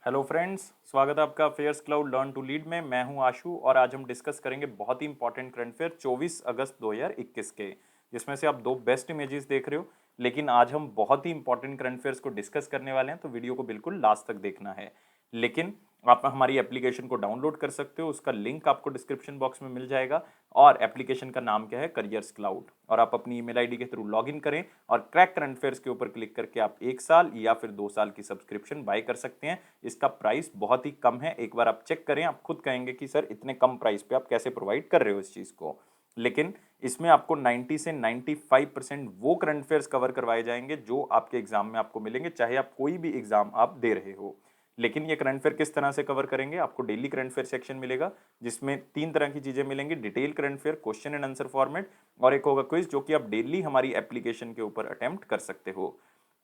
Hello friends, स्वागत है आपका affairs cloud learn to lead में। मैं हूं आशु और आज हम डिस्कस करेंगे बहुत ही इंपॉर्टेंट करंट अफेयर 24 अगस्त 2021 के, जिसमें से आप दो बेस्ट इमेजेस देख रहे हो। लेकिन आज हम बहुत ही इंपॉर्टेंट करंट अफेयर्स को डिस्कस करने वाले हैं, तो वीडियो को बिल्कुल लास्ट तक देखना है। लेकिन आप हमारी एप्लीकेशन को डाउनलोड कर सकते हो, उसका लिंक आपको डिस्क्रिप्शन बॉक्स में मिल जाएगा। और एप्लीकेशन का नाम क्या है, करियर्स क्लाउड। और आप अपनी ईमेल आईडी के थ्रू लॉगिन करें और क्रैक करंट अफेयर्स के ऊपर क्लिक करके आप 1 साल या फिर 2 साल की सब्सक्रिप्शन बाय कर सकते हैं। इसका प्राइस बहुत ही कम है, एक बार आप चेक करें, आप खुद कहेंगे कि सर इतने कम प्राइस पे आप कैसे प्रोवाइड कर रहे हो इस चीज़ को। लेकिन इसमें आपको 90 से 95% वो करंट अफेयर्स कवर करवाए जाएंगे जो आपके एग्जाम में आपको मिलेंगे, चाहे आप कोई भी एग्जाम आप दे रहे हो। लेकिन ये करंट अफेयर किस तरह से कवर करेंगे, आपको डेली करंट अफेयर सेक्शन मिलेगा, जिसमें 3 तरह की चीजें मिलेंगी। Detail current affair, question and answer format, और एक होगा क्विज, जो कि आप डेली हमारी एप्लीकेशन के ऊपर अटेम्प्ट कर सकते हो।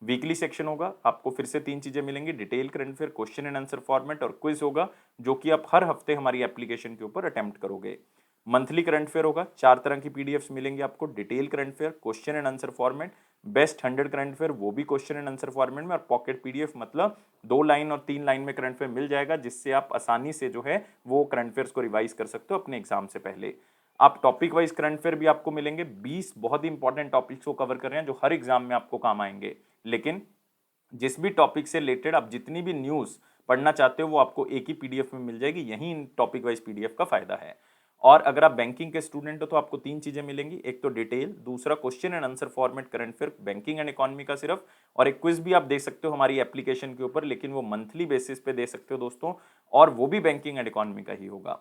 वीकली सेक्शन होगा, आपको फिर से 3 चीजें मिलेंगी, detail current affair, question and answer format और क्विज होगा, जो कि आप हर हफ्ते हमारी एप्लीकेशन के ऊपर अटेम्प्ट करोगे। मंथली करंट अफेयर होगा, 4 तरह की पीडीएफ्स मिलेंगी आपको, detail current affair, question and answer format, best 100 current affair, वो भी क्वेश्चन एंड आंसर फॉर्मेट में, और पॉकेट पीडीएफ, मतलब 2 लाइन और 3 लाइन में करंट अफेयर मिल जाएगा, जिससे आप आसानी से जो है वो करंट अफेयर्स को रिवाइज कर सकते हो अपने एग्जाम से पहले। आप टॉपिक वाइज करंट अफेयर भी आपको मिलेंगे, 20 बहुत ही इंपॉर्टेंट टॉपिक्स को कवर कर रहे हैं जो हर एग्जाम में आपको काम आएंगे। लेकिन जिस भी टॉपिक से रिलेटेड आप जितनी भी न्यूज़ पढ़ना चाहते हो वो आपको एक ही पीडीएफ में मिल जाएगी। यही इन टॉपिक वाइज पीडीएफ का फायदा है। और अगर आप बैंकिंग के स्टूडेंट हो तो आपको 3 चीजें मिलेंगी, एक तो डिटेल, दूसरा question and answer format current affair banking and economy का सिर्फ, और एक क्विज भी आप दे सकते हो हमारी एप्लीकेशन के ऊपर, लेकिन वो मंथली बेसिस पे दे सकते हो दोस्तों, और वो भी बैंकिंग एंड इकोनॉमी का ही होगा।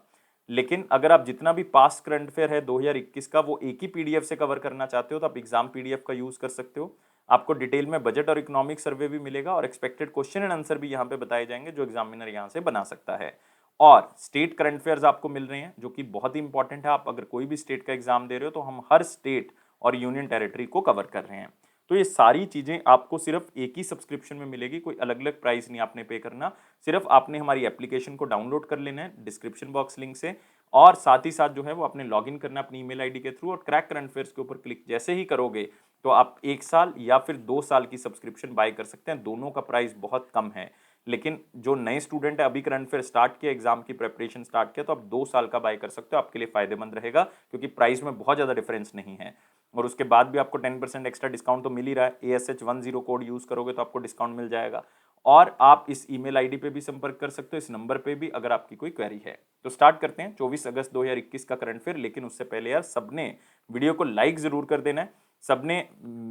लेकिन अगर आप जितना भी पास्ट करंट अफेयर है 2021 का वो एक ही पीडीएफ से कवर करना चाहते हो तो आप एग्जाम पीडीएफ का यूज कर सकते हो। आपको डिटेल में बजट और इकोनॉमिक सर्वे भी मिलेगा, और एक्सपेक्टेड क्वेश्चन एंड आंसर भी यहाँ पे बताए जाएंगे जो एग्जामिनर यहाँ से बना सकता है। और स्टेट करंट अफेयर्स आपको मिल रहे हैं, जो कि बहुत ही इंपॉर्टेंट है। आप अगर कोई भी स्टेट का एग्जाम दे रहे हो तो हम हर स्टेट और यूनियन टेरिटरी को कवर कर रहे हैं। तो ये सारी चीजें आपको सिर्फ एक ही सब्सक्रिप्शन में मिलेगी, कोई अलग अलग प्राइस नहीं आपने पे करना। सिर्फ आपने हमारी एप्लीकेशन को डाउनलोड कर लेना है डिस्क्रिप्शन बॉक्स लिंक से, और साथ ही साथ जो है वो आपने लॉगिन करना है अपनी ईमेल आईडी के थ्रू, और क्रैक करंट अफेयर्स के ऊपर क्लिक जैसे ही करोगे तो आप 1 साल या फिर 2 साल की सब्सक्रिप्शन बाय कर सकते हैं। दोनों का प्राइस बहुत कम है। लेकिन जो नए स्टूडेंट है, अभी करंट अफेयर स्टार्ट किया, एग्जाम की प्रिपरेशन स्टार्ट किया, तो आप 2 साल का बाय कर सकते हो, आपके लिए फायदेमंद रहेगा, क्योंकि प्राइस में बहुत ज्यादा डिफरेंस नहीं है। और उसके बाद भी आपको 10% एक्स्ट्रा डिस्काउंट तो मिल ही रहा है। ASH10 कोड यूज करोगे तो आपको डिस्काउंट मिल जाएगा। और आप इस ईमेल आईडी पे भी संपर्क कर सकते हो, इस नंबर पे भी, अगर आपकी कोई क्वेरी है। तो स्टार्ट करते हैं 24 अगस्त 2021 का करंट अफेयर। लेकिन उससे पहले यार सबने वीडियो को लाइक जरूर कर देना है, सबने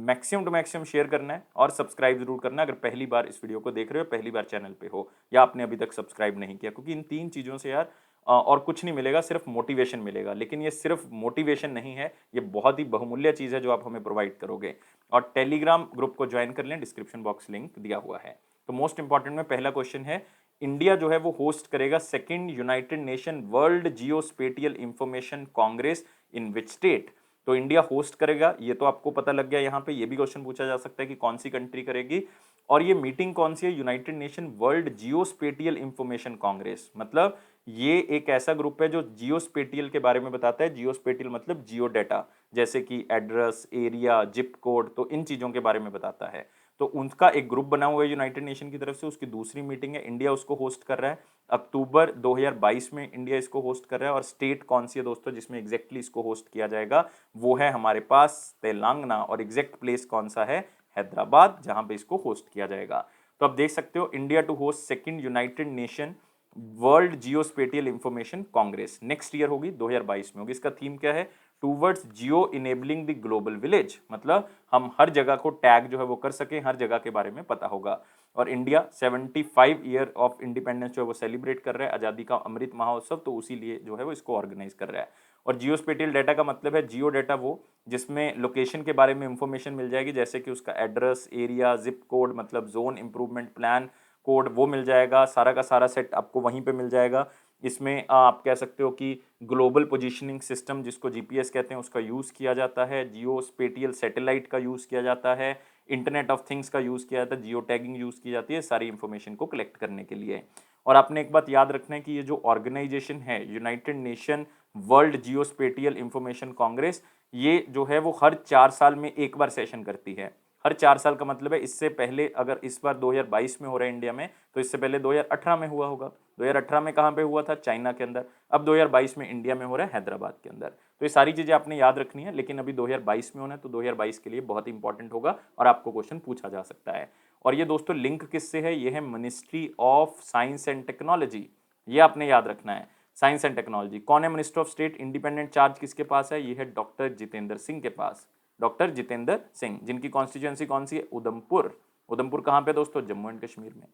मैक्सिमम टू मैक्सिमम शेयर करना है, और सब्सक्राइब जरूर करना है अगर पहली बार इस वीडियो को देख रहे हो, पहली बार चैनल पे हो, या आपने अभी तक सब्सक्राइब नहीं किया, क्योंकि इन 3 चीज़ों से यार और कुछ नहीं मिलेगा, सिर्फ मोटिवेशन मिलेगा। लेकिन ये सिर्फ मोटिवेशन नहीं है, ये बहुत ही बहुमूल्य चीज़ है जो आप हमें प्रोवाइड करोगे। और टेलीग्राम ग्रुप को ज्वाइन कर लें, डिस्क्रिप्शन बॉक्स लिंक दिया हुआ है। तो मोस्ट इंपॉर्टेंट में पहला क्वेश्चन है, इंडिया जो है वो होस्ट करेगा second United Nation World Geospatial Information Congress in which state. तो इंडिया होस्ट करेगा, ये तो आपको पता लग गया। यहाँ पे ये भी क्वेश्चन पूछा जा सकता है कि कौन सी कंट्री करेगी, और ये मीटिंग कौन सी है, United Nation World Geospatial Information Congress. मतलब ये एक ऐसा ग्रुप है जो जियोस्पेटियल के बारे में बताता है। जियोस्पेटियल मतलब जियो डाटा, जैसे कि एड्रेस, एरिया, जिप कोड, तो इन चीजों के बारे में बताता है। तो उनका एक ग्रुप बना हुआ है यूनाइटेड नेशन की तरफ से, उसकी दूसरी मीटिंग है, इंडिया उसको होस्ट कर रहा है। अक्टूबर 2022 में इंडिया इसको होस्ट कर रहा है। और स्टेट कौन सी है दोस्तों जिसमें एग्जैक्टली इसको होस्ट किया जाएगा, वो है हमारे पास तेलंगाना। और एग्जैक्ट प्लेस कौन सा है, हैदराबाद, जहां पे इसको होस्ट किया जाएगा। तो आप देख सकते हो, India to host second United Nation World Geospatial Information Congress next year होगी, 2022 में होगी। इसका थीम क्या है, towards geo enabling the global village. मतलब हम हर जगह को टैग जो है वो कर सके, हर जगह के बारे में पता होगा। और इंडिया 75 ईयर ऑफ इंडिपेंडेंस जो है वो सेलिब्रेट कर रहा है, आजादी का अमृत महोत्सव, तो उसी लिए जो है वो इसको ऑर्गेनाइज कर रहा है। और जियोस्पेटियल डाटा का मतलब है, जियो डाटा वो जिसमें लोकेशन के बारे में इंफॉर्मेशन मिल जाएगी, जैसे कि उसका एड्रेस, एरिया, जिप कोड, मतलब जोन इंप्रूवमेंट प्लान कोड, वो मिल जाएगा। सारा का सारा सेट आपको वहीं पे मिल जाएगा। इसमें आप कह सकते हो कि ग्लोबल पोजीशनिंग सिस्टम, जिसको जीपीएस कहते हैं, उसका यूज़ किया जाता है। जियो स्पेटियल सैटेलाइट का यूज़ किया जाता है। इंटरनेट ऑफ थिंग्स का यूज़ किया जाता है। जियो टैगिंग यूज़ की जाती है सारी इंफॉर्मेशन को कलेक्ट करने के लिए। और आपने एक बात याद रखना है कि ये जो ऑर्गेनाइजेशन है, United Nation World Geospatial Information Congress, ये जो है वो हर 4 साल में एक बार सेशन करती है। हर 4 साल का मतलब है इससे पहले, अगर इस बार 2022 में हो रहा है इंडिया में, तो इससे पहले 2018 में हुआ होगा। 2018 में कहाँ पे हुआ था? चाइना के अंदर। अब 2022 में इंडिया में हो रहा है, हैदराबाद के अंदर। तो ये सारी चीज़ें आपने याद रखनी है, लेकिन अभी 2022 में होना है, तो 2022 के लिए बहुत इंपॉर्टेंट होगा और आपको क्वेश्चन पूछा जा सकता है। और ये दोस्तों लिंक किससे है? ये है ministry of science and technology, ये आपने याद रखना है। Science and technology. कौन है minister of state? Independent charge किसके पास है? ये है डॉक्टर जितेंद्र सिंह के पास। डॉक्टर जितेंद्र सिंह, जिनकी कॉन्स्टिट्यूएंसी कौन सी है? उधमपुर। उधमपुर कहाँ पे दोस्तों? जम्मू एंड कश्मीर में।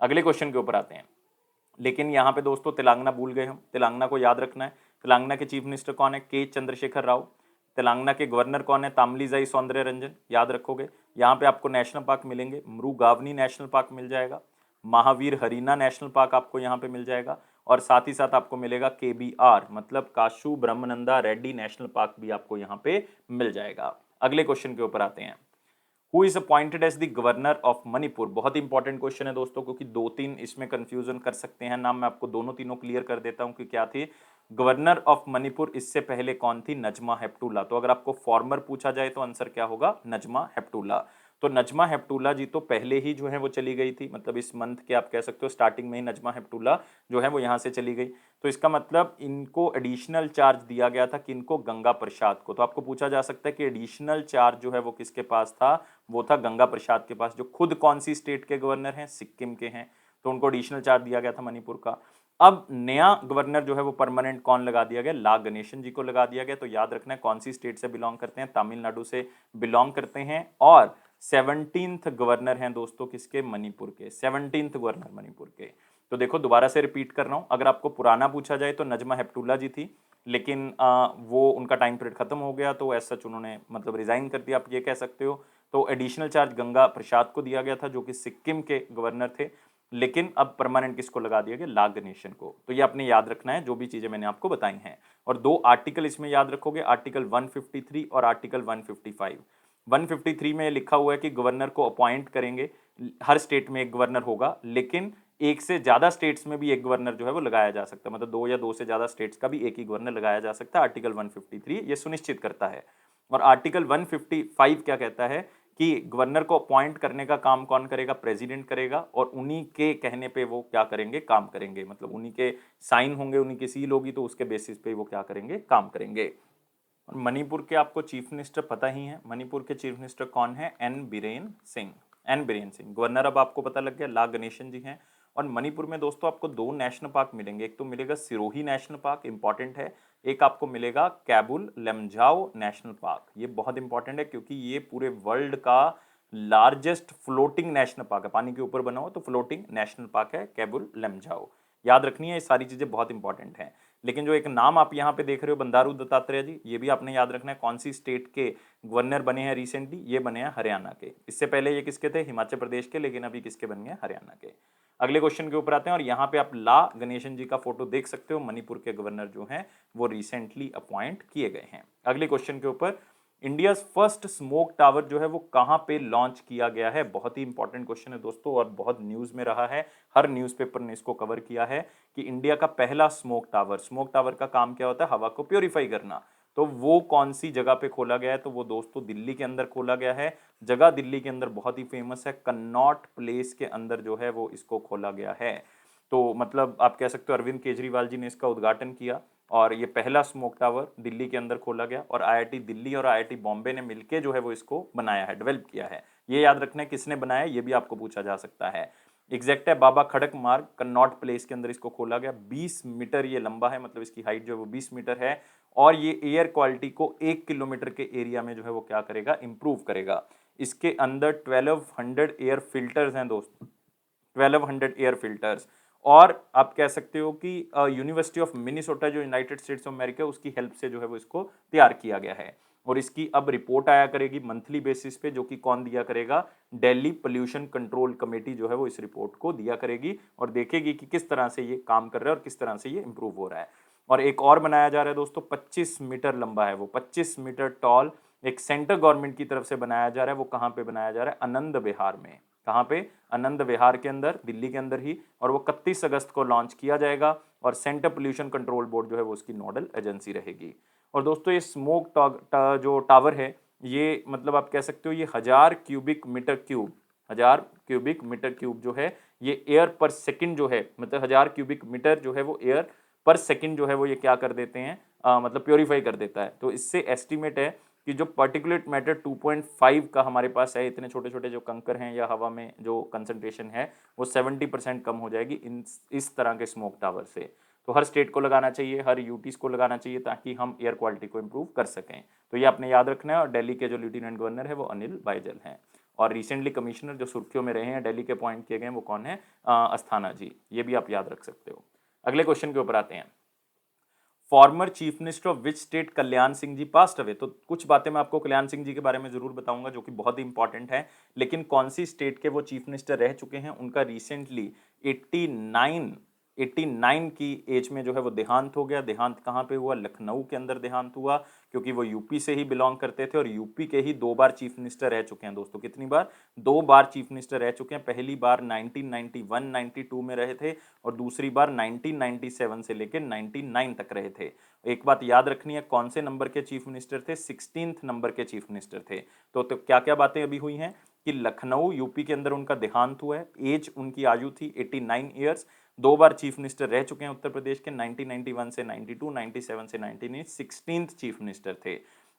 अगले क्वेश्चन के ऊपर आते हैं। लेकिन यहाँ पे दोस्तों तेलंगाना भूल गए हम, तेलंगाना को याद रखना है। तेलंगाना के चीफ मिनिस्टर कौन है? के चंद्रशेखर राव। तेलंगाना के गवर्नर कौन है? तामिलिसाई सौंदरराजन, याद रखोगे। यहाँ पे आपको नेशनल पार्क मिलेंगे, मृगावनी नेशनल पार्क मिल जाएगा, महावीर हरीना नेशनल पार्क आपको यहाँ पे मिल जाएगा, और साथ ही साथ आपको मिलेगा KBR मतलब cashew Brahmananda Reddy national park भी आपको यहाँ पे मिल जाएगा। अगले क्वेश्चन के ऊपर आते हैं। Who is appointed as the governor of Manipur? बहुत इंपॉर्टेंट क्वेश्चन है दोस्तों, क्योंकि 2-3 इसमें कंफ्यूजन कर सकते हैं नाम। मैं आपको दोनों तीनों क्लियर कर देता हूं कि क्या थी। गवर्नर ऑफ मणिपुर इससे पहले कौन थी? नजमा हेपतुल्ला। तो अगर आपको फॉर्मर पूछा जाए तो आंसर क्या होगा? नजमा हेपतुल्ला। तो नजमा हेपतुल्ला जी तो पहले ही जो है वो चली गई थी, मतलब इस मंथ के आप कह सकते हो स्टार्टिंग में ही नजमा हेपतुल्ला जो है वो यहाँ से चली गई। तो इसका मतलब इनको एडिशनल चार्ज दिया गया था, किनको? गंगा प्रसाद को। तो आपको पूछा जा सकता है कि एडिशनल चार्ज जो है वो किसके पास था? वो था गंगा प्रसाद के पास, जो खुद कौन सी स्टेट के गवर्नर हैं? सिक्किम के हैं। तो उनको एडिशनल चार्ज दिया गया था मणिपुर का। अब नया गवर्नर जो है वो परमानेंट कौन लगा दिया गया? ला गणेशन जी को लगा दिया गया। तो याद रखना है कौन सी स्टेट से बिलोंग करते हैं? तमिलनाडु से बिलोंग करते हैं। और 17th गवर्नर हैं दोस्तों किसके? मणिपुर के। 17th गवर्नर मणिपुर के। तो देखो दोबारा से रिपीट कर रहा हूं, अगर आपको पुराना पूछा जाए तो नजमा हेपतुल्ला जी थी, लेकिन वो उनका टाइम पीरियड खत्म हो गया, तो ऐसा सच उन्होंने मतलब रिजाइन कर दिया, आप ये कह सकते हो। तो एडिशनल चार्ज गंगा प्रसाद को दिया गया था, जो कि सिक्किम के गवर्नर थे। लेकिन अब परमानेंट किसको लगा दिया गया? ला गणेशन को। तो ये आपने याद रखना है, जो भी चीजें मैंने आपको बताई हैं। और दो आर्टिकल इसमें याद रखोगे, आर्टिकल 153 और आर्टिकल 155। 153 में लिखा हुआ है कि गवर्नर को अपॉइंट करेंगे, हर स्टेट में एक गवर्नर होगा, लेकिन एक से ज्यादा स्टेट्स में भी एक गवर्नर जो है वो लगाया जा सकता है, मतलब दो या दो से ज्यादा स्टेट्स का भी एक ही गवर्नर लगाया जा सकता है। आर्टिकल 153 ये सुनिश्चित करता है। और आर्टिकल 155 क्या कहता है कि गवर्नर को अपॉइंट करने का काम कौन करेगा? प्रेसिडेंट करेगा, और उन्हीं के कहने पे वो क्या करेंगे? काम करेंगे, मतलब उन्हीं के साइन होंगे, उन्हीं की सील होगी, तो उसके बेसिस पे वो क्या करेंगे? काम करेंगे। और मणिपुर के आपको चीफ मिनिस्टर पता ही है, मणिपुर के चीफ मिनिस्टर कौन है? N Biren Singh. N Biren Singh. Governor अब आपको पता लग गया, ला गणेशन जी हैं। और मणिपुर में दोस्तों आपको दो नेशनल पार्क मिलेंगे, एक तो मिलेगा सिरोही नेशनल पार्क, इंपॉर्टेंट है। एक आपको मिलेगा कैबुल लमजाओ नेशनल पार्क। ये बहुत इंपॉर्टेंट है, क्योंकि ये पूरे वर्ल्ड का लार्जेस्ट फ्लोटिंग नेशनल पार्क है, पानी के ऊपर बना हुआ, तो फ्लोटिंग नेशनल पार्क है कैबुल लमजाओ। याद रखनी है, ये सारी चीजें बहुत इंपॉर्टेंट हैं। लेकिन जो एक नाम आप यहाँ पे देख रहे हो, बंडारू दत्तात्रेय जी, ये भी आपने याद रखना है। कौन सी स्टेट के गवर्नर बने हैं रिसेंटली? ये बने हैं हरियाणा के। इससे पहले ये किसके थे? हिमाचल प्रदेश के, लेकिन अभी किसके बन गए? हरियाणा के। अगले क्वेश्चन के ऊपर आते हैं, और यहाँ पे आप ला गणेशन जी का फोटो देख सकते हो, मणिपुर के गवर्नर जो हैं वो रिसेंटली अपॉइंट किए गए हैं। अगले क्वेश्चन के ऊपर, इंडिया फर्स्ट स्मोक टावर जो है वो कहां पे लॉन्च किया गया है? बहुत ही इंपॉर्टेंट क्वेश्चन है दोस्तों, और बहुत न्यूज में रहा है, हर न्यूज़पेपर ने इसको कवर किया है कि इंडिया का पहला स्मोक टावर का काम क्या होता है? हवा को प्योरीफाई करना। तो वो कौन सी जगह पे खोला गया है? तो वो दोस्तों दिल्ली के अंदर खोला गया है। जगह दिल्ली के अंदर बहुत ही फेमस है, कन्नॉट प्लेस के अंदर जो है वो इसको खोला गया है। तो मतलब आप कह सकते हो अरविंद केजरीवाल जी ने इसका उद्घाटन किया, और ये पहला स्मोक टावर दिल्ली के अंदर खोला गया, और IIT दिल्ली और IIT बॉम्बे ने मिलकर जो है वो इसको बनाया है, डेवलप किया है। ये याद रखना है किसने बनाया, ये भी आपको पूछा जा सकता है। एग्जैक्ट है बाबा खड़क मार्ग, कन्नॉट प्लेस के अंदर इसको खोला गया। 20 मीटर ये लंबा है, मतलब इसकी हाइट जो है वो 20 मीटर है, और ये एयर क्वालिटी को 1 किलोमीटर के एरिया में जो है वो क्या करेगा? इंप्रूव करेगा। इसके अंदर 1200 एयर फिल्टर्स हैं दोस्तों, 1200 एयर फिल्टर्स। और आप कह सकते हो कि यूनिवर्सिटी ऑफ मिनीसोटा जो यूनाइटेड स्टेट्स ऑफ अमेरिका, उसकी हेल्प से जो है वो इसको तैयार किया गया है। और इसकी अब रिपोर्ट आया करेगी मंथली बेसिस पे, जो कि कौन दिया करेगा? दिल्ली पोल्यूशन कंट्रोल कमेटी जो है वो इस रिपोर्ट को दिया करेगी, और देखेगी कि किस तरह से ये काम कर रहा है और किस तरह से ये इंप्रूव हो रहा है। और एक और बनाया जा रहा है दोस्तों, 25 मीटर लंबा है वो, 25 मीटर टॉल, एक सेंट्रल गवर्नमेंट की तरफ से बनाया जा रहा है। वो कहाँ पे बनाया जा रहा है? आनंद विहार में। कहाँ पे? आनंद विहार के अंदर, दिल्ली के अंदर ही। और वो 31 अगस्त को लॉन्च किया जाएगा, और सेंटर पोल्यूशन कंट्रोल बोर्ड जो है वो उसकी नोडल एजेंसी रहेगी। और दोस्तों ये स्मोक जो टावर है ये मतलब आप कह सकते हो ये 1000 क्यूबिक मीटर क्यूब जो है ये एयर पर सेकंड जो है, मतलब 1000 क्यूबिक मीटर जो है वो एयर पर सेकंड जो है वो ये क्या कर देते हैं, मतलब प्योरीफाई कर देता है। तो इससे एस्टिमेट है कि जो पार्टिकुलेट मैटर 2.5 का हमारे पास है, इतने छोटे छोटे जो कंकर हैं या हवा में जो कंसंट्रेशन है वो 70% कम हो जाएगी इस तरह के स्मोक टावर से। तो हर स्टेट को लगाना चाहिए, हर यूटीज को लगाना चाहिए ताकि हम एयर क्वालिटी को इम्प्रूव कर सकें। तो ये आपने याद रखना है। और दिल्ली के जो लेफ्टिनेंट गवर्नर है वो अनिल बैजल हैं। और रिसेंटली कमिश्नर जो सुर्खियों में रहे हैं दिल्ली के अपॉइंट किए गए वो कौन है, अस्थाना जी। ये भी आप याद रख सकते हो। अगले क्वेश्चन के ऊपर आते हैं। Former chief minister of which state Kalyan Singh ji passed away. तो कुछ बातें मैं आपको कल्याण सिंह जी के बारे में जरूर बताऊंगा जो कि बहुत ही इंपॉर्टेंट है, लेकिन कौन सी स्टेट के वो चीफ मिनिस्टर रह चुके हैं, उनका रिसेंटली 89 की एज में जो है वो देहांत हो गया। देहांत कहाँ पे हुआ, लखनऊ के अंदर देहांत हुआ, क्योंकि वो यूपी से ही बिलोंग करते थे और यूपी के ही 2 बार चीफ मिनिस्टर रह चुके हैं दोस्तों। कितनी बार, 2 बार चीफ मिनिस्टर रह चुके हैं। पहली बार 1991-92 में रहे थे और दूसरी बार 1997 से लेकर 99 तक रहे थे। एक बात याद रखनी है, कौन से नंबर के चीफ मिनिस्टर थे, 16th नंबर के चीफ मिनिस्टर थे। तो क्या क्या बातें अभी हुई हैं कि लखनऊ यूपी के अंदर उनका देहांत हुआ है, एज उनकी आयु थी 89 ईयर्स। 2 बार चीफ मिनिस्टर रह चुके हैं उत्तर प्रदेश के, 1991 से 92, 97 से 99, 16th चीफ मिनिस्टर थे।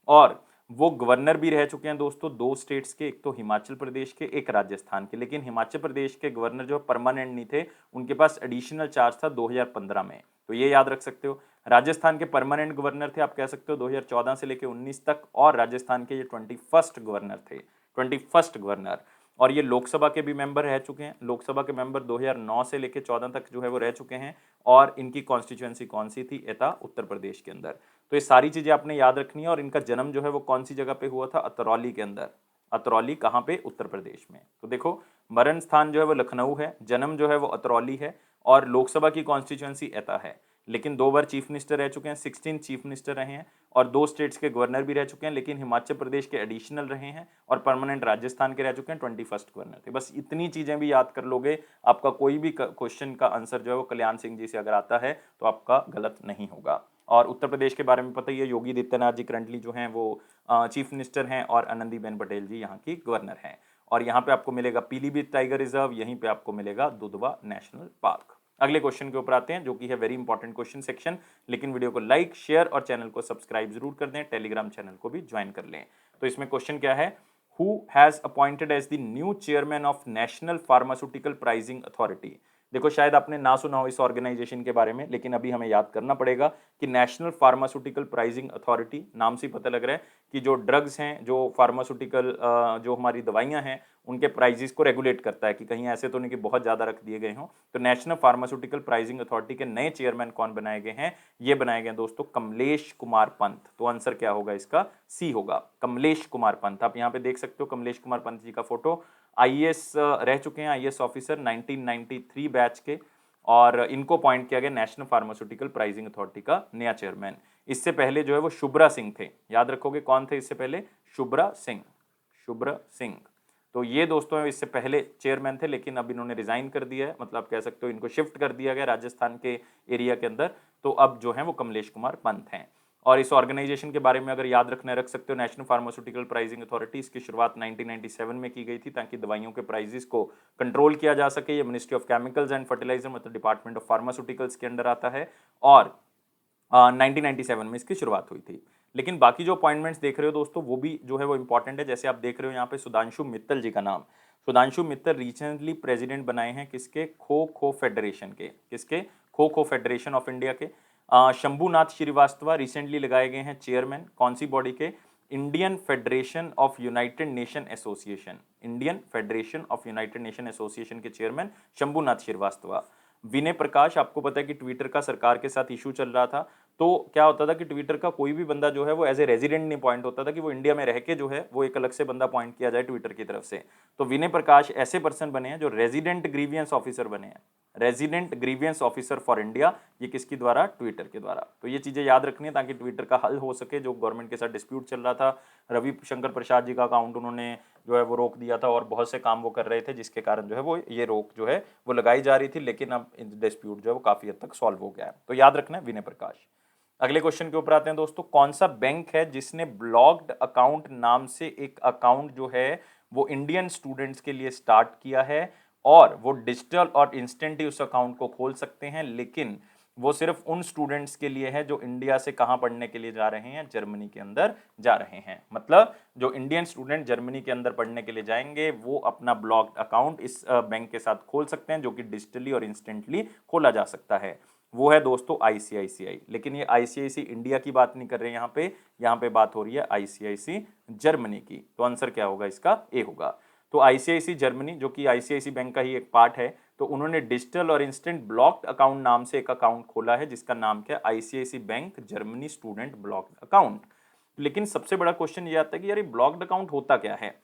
और वो गवर्नर भी रह चुके हैं दोस्तों 2 स्टेट्स के, एक तो हिमाचल प्रदेश के, एक राजस्थान के। लेकिन हिमाचल प्रदेश के गवर्नर जो परमानेंट नहीं थे, उनके पास एडिशनल चार्ज था 2015 में, तो ये याद रख सकते हो। राजस्थान के परमानेंट गवर्नर थे आप कह सकते हो 2014 से लेकर 19 तक, और राजस्थान के ये 21st गवर्नर थे, 21st गवर्नर। और ये लोकसभा के भी मेंबर रह चुके हैं। लोकसभा के मेंबर 2009 से लेकर 14 तक जो है वो रह चुके हैं। और इनकी कॉन्स्टिट्यूएंसी कौन सी थी, एता उत्तर प्रदेश के अंदर। तो ये सारी चीजें आपने याद रखनी है। और इनका जन्म जो है वो कौन सी जगह पे हुआ था, अतरौली के अंदर। अतरौली कहाँ पे, उत्तर प्रदेश में। तो देखो मरण स्थान जो है वो लखनऊ है, जन्म जो है वो अतरौली है, और लोकसभा की कॉन्स्टिट्यूएंसी एता है। लेकिन 2 बार चीफ मिनिस्टर रह चुके हैं, 16 चीफ मिनिस्टर रहे हैं, और 2 स्टेट्स के गवर्नर भी रह चुके हैं। लेकिन हिमाचल प्रदेश के एडिशनल रहे हैं और परमानेंट राजस्थान के रह चुके हैं, 21st गवर्नर थे। बस इतनी चीजें भी याद कर लोगे, आपका कोई भी क्वेश्चन का आंसर जो है वो कल्याण सिंह जी से अगर आता है तो आपका गलत नहीं होगा। और उत्तर प्रदेश के बारे में पता ही है, योगी आदित्यनाथ जी करंटली जो हैं वो चीफ मिनिस्टर हैं, और आनंदीबेन पटेल जी यहाँ की गवर्नर हैं। और यहाँ पे आपको मिलेगा पीलीभीत टाइगर रिजर्व, यहीं पे आपको मिलेगा दुधवा नेशनल पार्क। अगले क्वेश्चन के ऊपर आते हैं जो कि है वेरी इंपॉर्टेंट क्वेश्चन सेक्शन। लेकिन वीडियो को लाइक, शेयर और चैनल को सब्सक्राइब जरूर कर दें, टेलीग्राम चैनल को भी ज्वाइन कर लें। तो इसमें क्वेश्चन क्या है, who has appointed as the new chairman of national pharmaceutical pricing authority. देखो शायद आपने ना सुना हो इस ऑर्गेनाइजेशन के बारे में, लेकिन अभी हमें याद करना पड़ेगा कि नेशनल फार्मास्यूटिकल प्राइसिंग अथॉरिटी, नाम से पता लग रहा है कि जो ड्रग्स हैं, जो फार्मास्यूटिकल जो हमारी दवाइयां हैं, उनके प्राइजेस को रेगुलेट करता है कि कहीं ऐसे तो नहीं कि बहुत ज़्यादा रख दिए गए हों। तो नेशनल फार्मास्यूटिकल प्राइसिंग अथॉरिटी के नए चेयरमैन कौन बनाए गए हैं, ये बनाए गए दोस्तों कमलेश कुमार पंत। तो आंसर क्या होगा इसका, सी होगा, कमलेश कुमार पंत। आप यहाँ पे देख सकते हो कमलेश कुमार पंत जी का फोटो। आईएएस रह चुके हैं, आईएएस ऑफिसर 1993 बैच के, और इनको अपॉइंट किया गया नेशनल फार्मास्यूटिकल प्राइसिंग अथॉरिटी का नया चेयरमैन। इससे पहले जो है वो शुभ्रा सिंह थे, याद रखोगे कौन थे इससे पहले, शुभ्रा सिंह, शुभ्रा सिंह। तो ये दोस्तों इससे पहले चेयरमैन थे, लेकिन अब इन्होंने रिजाइन कर दिया है, मतलब आप कह सकते हो इनको शिफ्ट कर दिया गया राजस्थान के एरिया के अंदर। तो अब जो है वो कमलेश कुमार पंत हैं। और इस ऑर्गेनाइजेशन के बारे में अगर याद रखना रख सकते हो, नेशनल फार्मास्यूटिकल प्राइसिंग अथॉरिटी, इसकी शुरुआत 1997 में की गई थी ताकि दवाइयों के प्राइजेस को कंट्रोल किया जा सके। ये ministry of chemicals and fertilizer मतलब डिपार्टमेंट ऑफ फार्मास्यूटिकल्स के अंडर आता है, और 1997 में इसकी शुरुआत हुई थी। लेकिन बाकी जो अपॉइंटमेंट्स देख रहे हो दोस्तों वो भी जो है वो इंपॉर्टेंट है। जैसे आप देख रहे हो यहाँ पे सुधांशु मित्तल जी का नाम, सुधांशु मित्तल रिसेंटली प्रेसिडेंट बनाए हैं किसके, खो खो फेडरेशन के, किसके, kho kho federation of India के। शंभुनाथ श्रीवास्तव रिसेंटली लगाए गए हैं चेयरमैन, कौन सी बॉडी के, Indian federation of United nation association, Indian federation of United nation association के चेयरमैन शंभुनाथ श्रीवास्तव। विनय प्रकाश, आपको पता है कि ट्विटर का सरकार के साथ इशू चल रहा था, तो क्या होता था कि ट्विटर का कोई भी बंदा जो है वो एज ए रेजिडेंट नहीं अपॉइंट होता था कि वो इंडिया में रह के जो है वो एक अलग से बंदा अपॉइंट किया जाए ट्विटर की तरफ से। तो विनय प्रकाश ऐसे पर्सन बने हैं जो रेजिडेंट ग्रीवियंस ऑफिसर बने हैं, resident grievance officer for India. ये किसकी द्वारा, ट्विटर के द्वारा। तो ये चीजें याद रखनी है ताकि ट्विटर का हल हो सके। जो गवर्नमेंट के साथ डिस्प्यूट चल रहा था, रवि शंकर प्रसाद जी का अकाउंट उन्होंने जो है वो रोक दिया था, और बहुत से काम वो कर रहे थे जिसके कारण जो है वो ये रोक जो है वो लगाई जा रही थी। लेकिन अब डिस्प्यूट जो है वो काफी हद तक सॉल्व हो गया है। तो याद रखना है विनय प्रकाश। अगले क्वेश्चन के ऊपर आते हैं दोस्तों, कौन सा बैंक है जिसने ब्लॉक्ड अकाउंट नाम से एक अकाउंट जो है वो इंडियन स्टूडेंट्स के लिए स्टार्ट किया है, और वो डिजिटल और इंस्टेंट ही उस अकाउंट को खोल सकते हैं, लेकिन वो सिर्फ उन स्टूडेंट्स के लिए है जो इंडिया से कहाँ पढ़ने के लिए जा रहे हैं, जर्मनी के अंदर जा रहे हैं। मतलब जो इंडियन स्टूडेंट जर्मनी के अंदर पढ़ने के लिए जाएंगे वो अपना ब्लॉक्ड अकाउंट इस बैंक के साथ खोल सकते हैं, जो कि डिजिटली और इंस्टेंटली खोला जा सकता है। वो है दोस्तों आईसीआईसीआई। लेकिन ये आईसीआईसीआई इंडिया की बात नहीं कर रहे यहाँ पे बात हो रही है आईसीआईसीआई जर्मनी की। तो आंसर क्या होगा इसका, ए होगा। तो आईसीआईसीआई जर्मनी, जो कि आईसीआईसीआई बैंक का ही एक पार्ट है, तो उन्होंने डिजिटल और इंस्टेंट ब्लॉक्ड अकाउंट नाम से एक अकाउंट खोला है जिसका नाम क्या है, ICICI bank Germany student blocked account. लेकिन सबसे बड़ा क्वेश्चन ये आता है कि यार ये ब्लॉक्ड अकाउंट होता क्या है।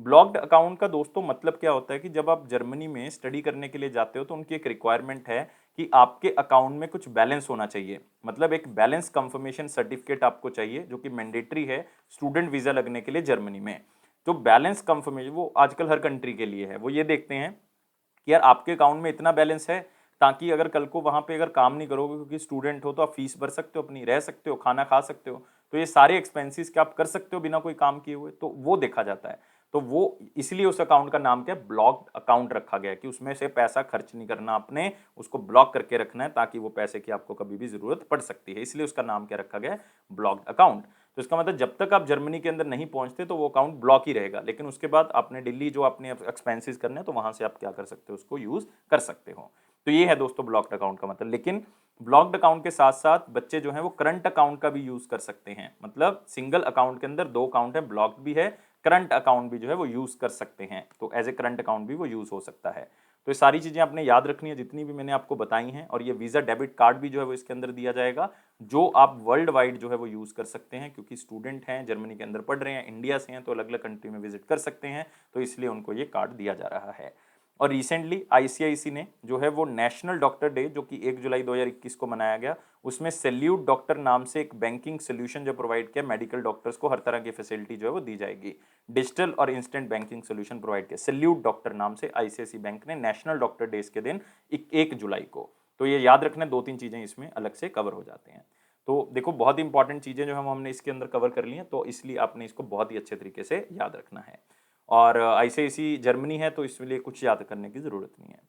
ब्लॉक्ड अकाउंट का दोस्तों मतलब क्या होता है कि जब आप जर्मनी में स्टडी करने के लिए जाते हो तो उनकी एक रिक्वायरमेंट है कि आपके अकाउंट में कुछ बैलेंस होना चाहिए। मतलब एक बैलेंस कंफर्मेशन सर्टिफिकेट आपको चाहिए, जो कि मैंडेटरी है स्टूडेंट वीजा लगने के लिए जर्मनी में। जो बैलेंस कंफर्मेशन वो आजकल हर कंट्री के लिए है, वो ये देखते हैं कि यार आपके अकाउंट में इतना बैलेंस है, ताकि अगर कल को वहां पे अगर काम नहीं करोगे, क्योंकि स्टूडेंट हो तो आप फीस भर सकते हो अपनी, रह सकते हो, खाना खा सकते हो, तो ये सारे एक्सपेंसेस क्या आप कर सकते हो बिना कोई काम किए हुए, तो वो देखा जाता है। तो वो इसलिए उस अकाउंट का नाम क्या है, ब्लॉक्ड अकाउंट रखा गया है, कि उसमें से पैसा खर्च नहीं करना आपने, उसको ब्लॉक करके रखना है, ताकि वो पैसे की आपको कभी भी जरूरत पड़ सकती है, इसलिए उसका नाम क्या रखा गया है, ब्लॉक्ड अकाउंट। तो इसका मतलब जब तक आप जर्मनी के अंदर नहीं पहुंचते तो वो अकाउंट ब्लॉक ही रहेगा, लेकिन उसके बाद आपने दिल्ली जो अपने एक्सपेंसेस करने हैं तो वहां से आप क्या कर सकते हो, उसको यूज कर सकते हो। तो ये है दोस्तों ब्लॉक्ड अकाउंट का मतलब। लेकिन ब्लॉक्ड अकाउंट के साथ साथ बच्चे जो हैं वो करंट अकाउंट का भी यूज कर सकते हैं। मतलब सिंगल अकाउंट के अंदर दो अकाउंट है, ब्लॉक्ड भी है, करंट अकाउंट भी जो है वो यूज कर सकते हैं, तो एज ए करंट अकाउंट भी वो यूज हो सकता है। तो ये सारी चीजें आपने याद रखनी है जितनी भी मैंने आपको बताई हैं, और ये वीजा डेबिट कार्ड भी जो है वो इसके अंदर दिया जाएगा, जो आप वर्ल्ड वाइड जो है वो यूज कर सकते हैं, क्योंकि स्टूडेंट हैं जर्मनी के अंदर पढ़ रहे हैं, इंडिया से हैं, तो अलग अलग कंट्री में विजिट कर सकते हैं, तो इसलिए उनको ये कार्ड दिया जा रहा है। और रिसेंटली आईसीआईसीआई ने जो है वो नेशनल डॉक्टर डे, जो कि 1 जुलाई 2021 को मनाया गया, उसमें सैल्यूट डॉक्टर नाम से एक बैंकिंग सोल्यूशन जो प्रोवाइड किया, मेडिकल डॉक्टर्स को हर तरह की फैसिलिटी जो है वो दी जाएगी, डिजिटल और इंस्टेंट बैंकिंग सोल्यूशन प्रोवाइड किया सैल्यूट डॉक्टर नाम से आईसीआईसीआई बैंक ने नेशनल डॉक्टर डे के दिन 1 जुलाई को। तो ये याद रखना, दो तीन चीजें इसमें अलग से कवर हो जाते हैं। तो देखो बहुत इंपॉर्टेंट चीजें जो हमने इसके अंदर कवर कर ली हैं, तो इसलिए आपने इसको बहुत ही अच्छे तरीके से याद रखना है। और आईसीआईसीआई जर्मनी है तो इसलिए कुछ याद करने की जरूरत नहीं है।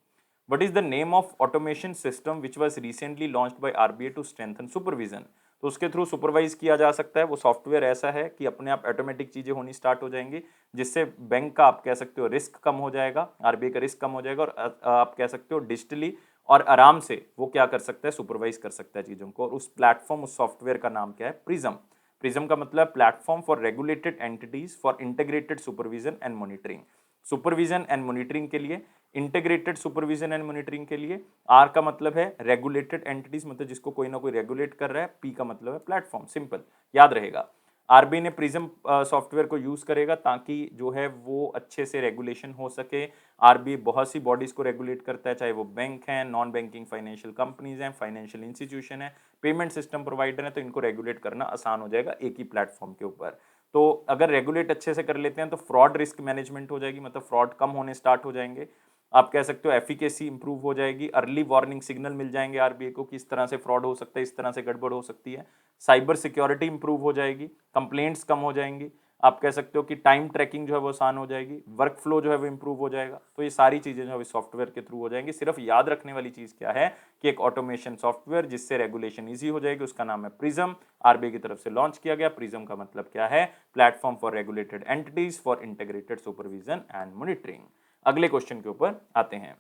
What is the name of automation system which was recently launched by RBI to strengthen supervision. तो उसके थ्रू सुपरवाइज किया जा सकता है। वो सॉफ्टवेयर ऐसा है कि अपने आप ऑटोमेटिक चीजें होनी स्टार्ट हो जाएंगी, जिससे बैंक का आप कह सकते हो रिस्क कम हो जाएगा, आरबीआई का रिस्क कम हो जाएगा, और आप कह सकते हो डिजिटली और आराम से वो क्या कर सकता है, सुपरवाइज कर सकता है चीजों को। और उस प्लेटफॉर्म, उस सॉफ्टवेयर का नाम क्या है, प्रिज्म। प्रिज्म का मतलब platform for regulated entities for integrated supervision and monitoring. Supervision and monitoring के लिए, इंटीग्रेटेड सुपरविजन एंड मॉनिटरिंग के लिए। आर का मतलब है रेगुलेटेड एंटिटीज, मतलब जिसको कोई ना कोई रेगुलेट कर रहा है। पी का मतलब है प्लेटफॉर्म, सिंपल याद रहेगा। आरबीआई ने प्रिज्म सॉफ्टवेयर को यूज करेगा ताकि जो है वो अच्छे से रेगुलेशन हो सके। आरबीआई बहुत सी बॉडीज को रेगुलेट करता है, चाहे वो बैंक है, नॉन बैंकिंग फाइनेंशियल कंपनीज हैं, फाइनेंशियल इंस्टीट्यूशन है, पेमेंट सिस्टम प्रोवाइडर है, तो इनको रेगुलेट करना आसान हो जाएगा एक ही प्लेटफॉर्म के ऊपर। तो अगर रेगुलेट अच्छे से कर लेते हैं तो फ्रॉड रिस्क मैनेजमेंट हो जाएगी, मतलब फ्रॉड कम होने स्टार्ट हो जाएंगे। आप कह सकते हो एफिकेसी इंप्रूव हो जाएगी, अर्ली वार्निंग सिग्नल मिल जाएंगे आरबीआई को कि इस तरह से फ्रॉड हो सकता है, इस तरह से गड़बड़ हो सकती है। साइबर सिक्योरिटी इंप्रूव हो जाएगी, कंप्लेंट्स कम हो जाएंगी। आप कह सकते हो कि टाइम ट्रैकिंग जो है वो आसान हो जाएगी, वर्क फ्लो जो है वो इंप्रूव हो जाएगा। तो ये सारी चीजें जो है सॉफ्टवेयर के थ्रू हो जाएंगी। सिर्फ याद रखने वाली चीज क्या है कि एक ऑटोमेशन सॉफ्टवेयर जिससे रेगुलेशन इजी हो जाएगी, उसका नाम है प्रिज्म। आरबीआई की तरफ से लॉन्च किया गया। प्रिज्म का मतलब क्या है, platform for regulated entities for integrated supervision and monitoring. अगले क्वेश्चन के ऊपर आते हैं।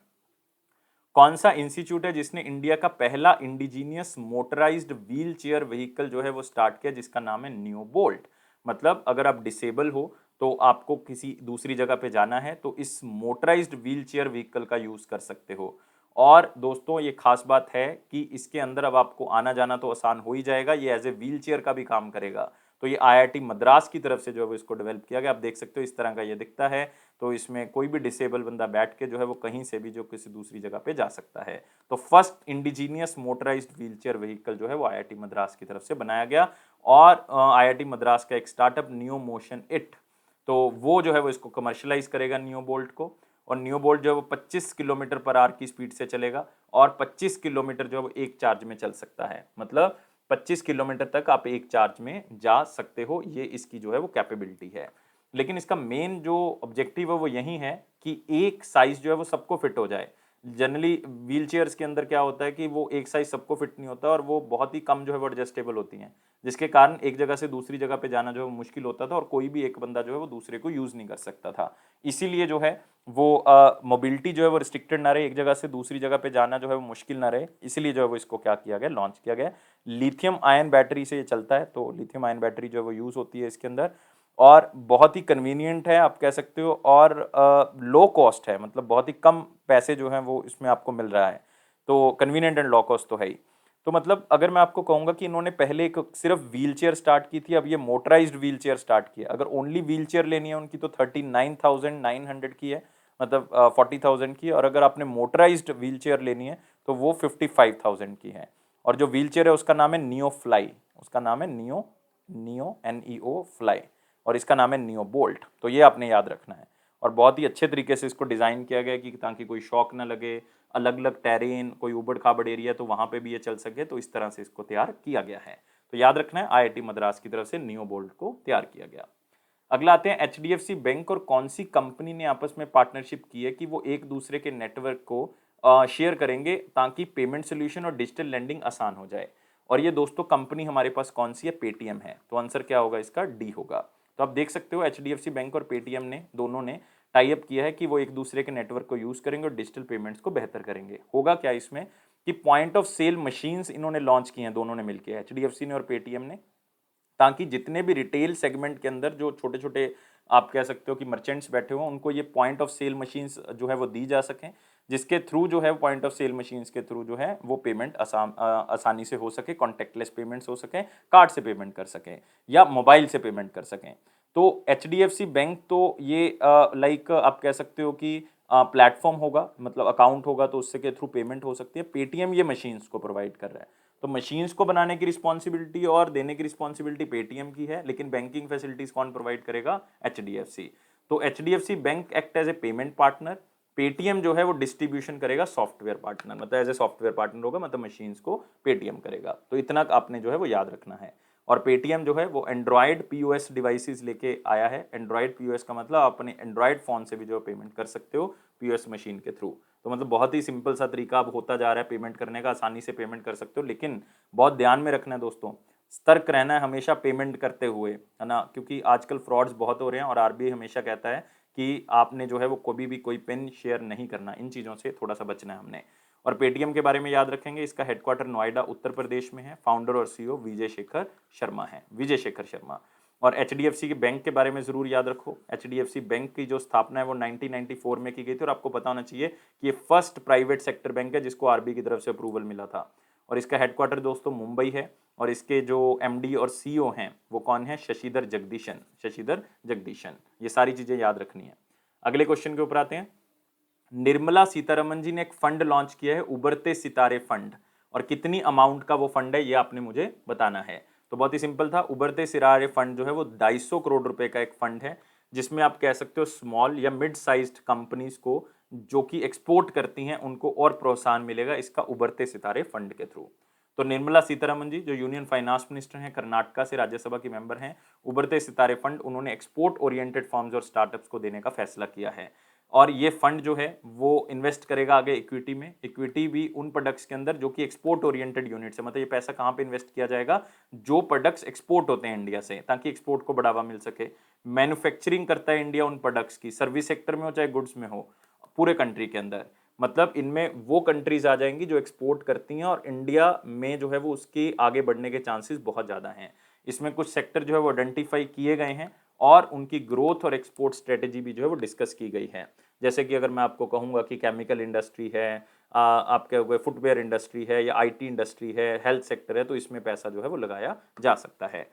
कौन सा इंस्टीट्यूट है जिसने इंडिया का पहला indigenous motorised wheel chair vehicle जो है वो स्टार्ट किया, जिसका नाम है नियो बोल्ट। मतलब अगर आप डिसेबल हो तो आपको किसी दूसरी जगह पे जाना है तो इस मोटराइज्ड व्हील चेयर व्हीकल का यूज कर सकते हो। और दोस्तों ये खास बात है कि इसके अंदर अब आपको आना जाना तो आसान हो ही जाएगा, ये एज ए व्हील चेयर का भी काम करेगा। तो ये आईआईटी मद्रास की तरफ से जो है वो इसको डेवलप किया गया। आप देख सकते हो इस तरह का ये दिखता है। तो इसमें कोई भी डिसेबल बंदा बैठ के जो है वो कहीं से भी जो किसी दूसरी जगह पे जा सकता है। तो first indigenous motorised wheelchair vehicle जो है वो आईआईटी मद्रास की तरफ से बनाया गया। और आईआईटी मद्रास का एक स्टार्टअप नियो मोशन इट, तो वो जो है वो इसको कमर्शलाइज करेगा नियो बोल्ट को। और नियो बोल्ट जो है वो 25 किलोमीटर पर आवर की स्पीड से चलेगा, और 25 किलोमीटर जो है वो एक चार्ज में चल सकता है। मतलब 25 किलोमीटर तक आप एक चार्ज में जा सकते हो, ये इसकी जो है वो कैपेबिलिटी है। लेकिन इसका मेन जो ऑब्जेक्टिव है वो यही है कि एक साइज जो है वो सबको फिट हो जाए। जनरली व्हील चेयर्स के अंदर क्या होता है कि वो एक साइज सबको फिट नहीं होता और वो बहुत ही कम जो है वो एडजस्टेबल होती हैं, जिसके कारण एक जगह से दूसरी जगह पे जाना जो है मुश्किल होता था और कोई भी एक बंदा जो है वो दूसरे को यूज़ नहीं कर सकता था। इसीलिए जो है वो मोबिलिटी जो है वो रिस्ट्रिक्टेड ना रहे, एक जगह से दूसरी जगह पे जाना जो है वो मुश्किल ना रहे, इसीलिए जो है वो इसको क्या किया गया, लॉन्च किया गया। लिथियम आयन बैटरी से ये चलता है, तो लिथियम आयन बैटरी जो है वो यूज़ होती है इसके अंदर और बहुत ही कन्वीनियंट है आप कह सकते हो, और लो कॉस्ट है, मतलब बहुत ही कम पैसे जो हैं वो इसमें आपको मिल रहा है। तो कन्वीनियंट एंड लो कॉस्ट तो है ही। तो मतलब अगर मैं आपको कहूँगा कि इन्होंने पहले एक सिर्फ व्हील चेयर स्टार्ट की थी, अब ये मोटराइज्ड व्हील चेयर स्टार्ट किया। अगर ओनली व्हील चेयर लेनी है उनकी तो 39,900 की है, मतलब 40,000 की, और अगर आपने मोटराइज्ड व्हील चेयर लेनी है तो वो 55,000 की है। और जो व्हील चेयर है उसका नाम है नियो फ्लाई, उसका नाम है नियो, नियो NEO फ्लाई, और इसका नाम है नियो बोल्ट। तो ये आपने याद रखना है। और बहुत ही अच्छे तरीके से इसको डिज़ाइन किया गया है कि ताकि कोई शॉक ना लगे, अलग अलग टेरेन, कोई उबड़ खाबड़ एरिया तो वहाँ पे भी ये चल सके, तो इस तरह से इसको तैयार किया गया है। तो याद रखना है IIT मद्रास की तरफ से नियो बोल्ट को तैयार किया गया। अगला आते हैं HDFC बैंक और कौन सी कंपनी ने आपस में पार्टनरशिप की है कि वो एक दूसरे के नेटवर्क को शेयर करेंगे ताकि पेमेंट सोल्यूशन और डिजिटल लेंडिंग आसान हो जाए। और ये दोस्तों कंपनी हमारे पास कौन सी है, पेटीएम है। तो आंसर क्या होगा इसका, डी होगा। तो आप देख सकते हो HDFC बैंक और पेटीएम ने दोनों ने टाई अप किया है कि वो एक दूसरे के नेटवर्क को यूज करेंगे और डिजिटल पेमेंट्स को बेहतर करेंगे। होगा क्या इसमें कि पॉइंट ऑफ सेल मशीन्स इन्होंने लॉन्च की हैं दोनों ने मिलकर, HDFC ने और पेटीएम ने, ताकि जितने भी रिटेल सेगमेंट के अंदर जो छोटे छोटे आप कह सकते हो कि मर्चेंट्स बैठे हो उनको ये पॉइंट ऑफ सेल मशीन्स जो है वो दी जा सकें, जिसके थ्रू जो है पॉइंट ऑफ सेल मशीन्स के थ्रू जो है वो पेमेंट आसानी से हो सके, कॉन्टेक्टलेस पेमेंट्स हो सकें, कार्ड से पेमेंट कर सकें या मोबाइल से पेमेंट कर सकें। तो HDFC बैंक तो ये लाइक आप कह सकते हो कि प्लेटफॉर्म होगा, मतलब अकाउंट होगा तो उससे के थ्रू पेमेंट हो सकती है। पेटीएम ये मशीन्स को प्रोवाइड कर रहा है, तो मशीन्स को बनाने की रिस्पॉन्सिबिलिटी और देने की रिस्पॉन्सिबिलिटी पेटीएम की है, लेकिन बैंकिंग फैसिलिटीज कौन प्रोवाइड करेगा, HDFC। तो HDFC bank act as a payment partner, Paytm जो है वो डिस्ट्रीब्यूशन करेगा सॉफ्टवेयर पार्टनर, मतलब एज ए सॉफ्टवेयर पार्टनर होगा, मतलब मशीन्स को पेटीएम करेगा। तो इतना आपने जो है वो याद रखना है। और पेटीएम जो है वो एंड्रॉयड POS डिवाइसेस लेके आया है। एंड्रॉयड POS का मतलब आप अपने एंड्रॉयड फोन से भी जो पेमेंट कर सकते हो POS मशीन के थ्रू। तो मतलब बहुत ही सिंपल सा तरीका अब होता जा रहा है पेमेंट करने का, आसानी से पेमेंट कर सकते हो। लेकिन बहुत ध्यान में रखना है दोस्तों, सतर्क रहना है हमेशा पेमेंट करते हुए, है ना, क्योंकि आजकल फ्रॉड्स बहुत हो रहे हैं और RBI हमेशा कहता है कि आपने जो है वो कभी भी कोई पिन शेयर नहीं करना, इन चीज़ों से थोड़ा सा बचना है हमने। और पेटीएम के बारे में याद रखेंगे, इसका हेडक्वार्टर नोएडा उत्तर प्रदेश में है। फाउंडर और CEO विजय शेखर शर्मा है, विजय शेखर शर्मा। और HDFC के बैंक के बारे में जरूर याद रखो, HDFC बैंक की जो स्थापना है वो 1994 में की गई थी, और आपको पता होना चाहिए कि ये फर्स्ट प्राइवेट सेक्टर बैंक है जिसको RBI की तरफ से अप्रूवल मिला था। और इसका हेडक्वार्टर दोस्तों मुंबई है, और इसके जो MD और CEO हैं वो कौन है, शशिधर जगदीशन, शशिधर जगदीशन। ये सारी चीजें याद रखनी है। अगले क्वेश्चन के ऊपर आते हैं। निर्मला सीतारमन जी ने एक फंड लॉन्च किया है, उभरते सितारे फंड, और कितनी अमाउंट का वो फंड है ये आपने मुझे बताना है। तो बहुत ही सिंपल था, उभरते सितारे फंड जो है वो 250 करोड़ रुपए का एक फंड है, जिसमें आप कह सकते हो स्मॉल या मिड साइज्ड कंपनीज को जो कि एक्सपोर्ट करती हैं उनको और प्रोत्साहन मिलेगा इसका उभरते सितारे फंड के थ्रू। तो निर्मला सीतारमन जी जो यूनियन फाइनेंस मिनिस्टर हैं, कर्नाटका से राज्यसभा की मेंबर हैं, उभरते सितारे फंड उन्होंने एक्सपोर्ट ओरिएंटेड फर्म्स और स्टार्टअप्स को देने का फैसला किया है। और ये फंड जो है वो इन्वेस्ट करेगा आगे इक्विटी में, इक्विटी भी उन प्रोडक्ट्स के अंदर जो कि एक्सपोर्ट ओरिएंटेड यूनिट्स है। मतलब ये पैसा कहाँ पे इन्वेस्ट किया जाएगा, जो प्रोडक्ट्स एक्सपोर्ट होते हैं इंडिया से, ताकि एक्सपोर्ट को बढ़ावा मिल सके। मैन्युफैक्चरिंग करता है इंडिया उन प्रोडक्ट्स की, सर्विस सेक्टर में हो चाहे गुड्स में हो, पूरे कंट्री के अंदर। मतलब इनमें वो कंट्रीज आ जाएंगी जो एक्सपोर्ट करती हैं, और इंडिया में जो है वो उसके आगे बढ़ने के चांसेस बहुत ज़्यादा हैं। इसमें कुछ सेक्टर जो है वो आइडेंटिफाई किए गए हैं और उनकी ग्रोथ और एक्सपोर्ट स्ट्रेटेजी भी जो है वो डिस्कस की गई है। जैसे कि अगर मैं आपको कहूँगा कि केमिकल इंडस्ट्री है, आपके हुए फुटवेयर इंडस्ट्री है, या IT इंडस्ट्री है, हेल्थ सेक्टर है, तो इसमें पैसा जो है वो लगाया जा सकता है।